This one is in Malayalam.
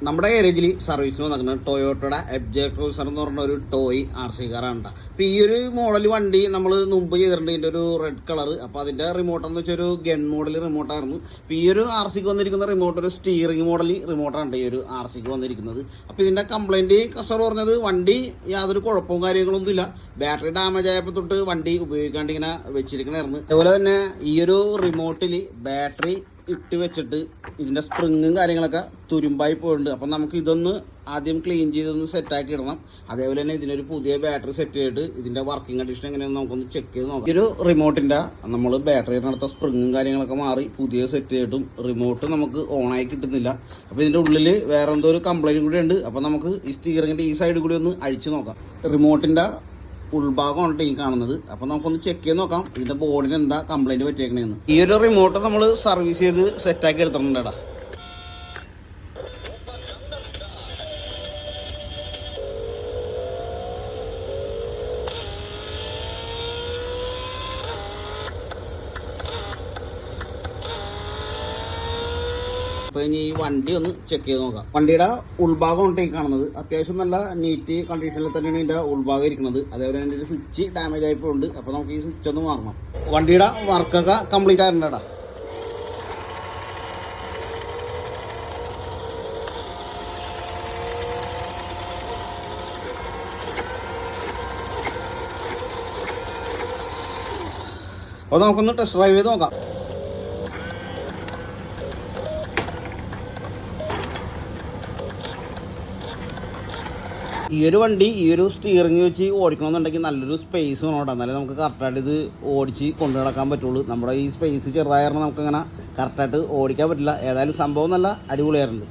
നമ്മുടെ ഗാരേജിൽ സർവീസിന് വന്നിരിക്കുന്നത് ടൊയോട്ടയുടെ എബ്ജെ ക്രൂസർ എന്ന് പറഞ്ഞ ഒരു ടോയ് RC കാറാണ്. അപ്പോൾ ഈ ഒരു മോഡൽ വണ്ടി നമ്മൾ മുമ്പ് ചെയ്തിട്ടുണ്ട്. ഇതിൻ്റെ ഒരു റെഡ് കളർ. അപ്പോൾ അതിൻ്റെ റിമോട്ട് എന്ന് വെച്ചാൽ ഒരു ഗൺ മോഡൽ റിമോട്ടായിരുന്നു. അപ്പോൾ ഈ ഒരു RCക്ക് വന്നിരിക്കുന്ന റിമോട്ട് ഒരു സ്റ്റിയറിംഗ് മോഡൽ റിമോട്ടാണ് ഈ ഒരു RCക്ക് വന്നിരിക്കുന്നത്. അപ്പോൾ ഇതിൻ്റെ കംപ്ലൈൻറ്റ് കസ്റ്റമർ പറഞ്ഞത് വണ്ടി യാതൊരു കുഴപ്പവും കാര്യങ്ങളൊന്നുമില്ല, ബാറ്ററി ഡാമേജ് ആയപ്പോൾ തൊട്ട് വണ്ടി ഉപയോഗിക്കാണ്ട് ഇങ്ങനെ വെച്ചിരിക്കണമായിരുന്നു. അതുപോലെ തന്നെ ഈ ഒരു റിമോട്ടിൽ ബാറ്ററി ഇട്ട് വെച്ചിട്ട് ഇതിൻ്റെ സ്പ്രിങ്ങും കാര്യങ്ങളൊക്കെ തുരുമ്പായി പോയിട്ടുണ്ട്. അപ്പം നമുക്ക് ഇതൊന്ന് ആദ്യം ക്ലീൻ ചെയ്തൊന്ന് സെറ്റാക്കി ഇടണം. അതേപോലെ തന്നെ ഇതിനൊരു പുതിയ ബാറ്ററി സെറ്റ് ചെയ്തിട്ട് ഇതിൻ്റെ വർക്കിംഗ് കണ്ടീഷൻ എങ്ങനെയാണെന്ന് നമുക്കൊന്ന് ചെക്ക് ചെയ്ത് നോക്കാം. ഈ ഒരു റിമോട്ടിൻ്റെ നമ്മൾ ബാറ്ററി നടത്ത സ്പ്രിങ്ങും കാര്യങ്ങളൊക്കെ മാറി പുതിയ സെറ്റ് ചെയ്തിട്ടും റിമോട്ട് നമുക്ക് ഓണായി കിട്ടുന്നില്ല. അപ്പോൾ ഇതിൻ്റെ ഉള്ളിൽ വേറെ എന്തോ ഒരു കംപ്ലൈൻറ്റും കൂടി ഉണ്ട്. അപ്പോൾ നമുക്ക് ഈ സ്റ്റിയറിങ്ങിൻ്റെ ഈ സൈഡ് കൂടി ഒന്ന് അഴിച്ചു നോക്കാം. റിമോട്ടിൻ്റെ ഉൾഭാഗമാണ് ഈ കാണുന്നത്. അപ്പോൾ നമുക്കൊന്ന് ചെക്ക് ചെയ്ത് നോക്കാം ഇതിൻ്റെ ബോർഡിന് എന്താ കംപ്ലൈൻറ്റ് പറ്റിയേക്കണേന്ന്. ഈ ഒരു റിമോട്ട് നമ്മൾ സർവീസ് ചെയ്ത് സെറ്റാക്കി എടുത്തിട്ടുണ്ടേടാ. അപ്പോൾ ഇനി ഈ വണ്ടി ഒന്ന് ചെക്ക് ചെയ്ത് നോക്കാം. വണ്ടിയുടെ ഉൾഭാഗമാണ് ഈ കാണുന്നത്. അത്യാവശ്യം നല്ല നീറ്റ് കണ്ടീഷനിൽ തന്നെയാണ് ഇതിൻ്റെ ഉൾഭാഗം ഇരിക്കുന്നത്. അതേപോലെ തന്നെ ഒരു സ്വിച്ച് ഡാമേജ് ആയിപ്പോണ്ട്. അപ്പോൾ നമുക്ക് ഈ സ്വിച്ച് ഒന്ന് മാറണം. വണ്ടിയുടെ വർക്കൊക്കെ കംപ്ലീറ്റ് ആയിട്ടുണ്ടാ. അപ്പോൾ നമുക്കൊന്ന് ടെസ്റ്റ് ഡ്രൈവ് ചെയ്ത് നോക്കാം. ഈ ഒരു വണ്ടി ഈ ഒരു സ്റ്റിയറിംഗ് വെച്ച് ഓടിക്കണമെന്നുണ്ടെങ്കിൽ നല്ലൊരു സ്പേസ് വേണം കേട്ടോ. എന്നാലേ നമുക്ക് കറക്റ്റായിട്ട് ഇത് ഓടിച്ച് കൊണ്ടു നടക്കാൻ പറ്റുള്ളൂ. നമ്മുടെ ഈ സ്പേസ് ചെറുതായിരുന്നു നമുക്കങ്ങനെ കറക്റ്റായിട്ട് ഓടിക്കാൻ പറ്റില്ല. ഏതായാലും സംഭവം നല്ല അടിപൊളിയായിരുന്നു.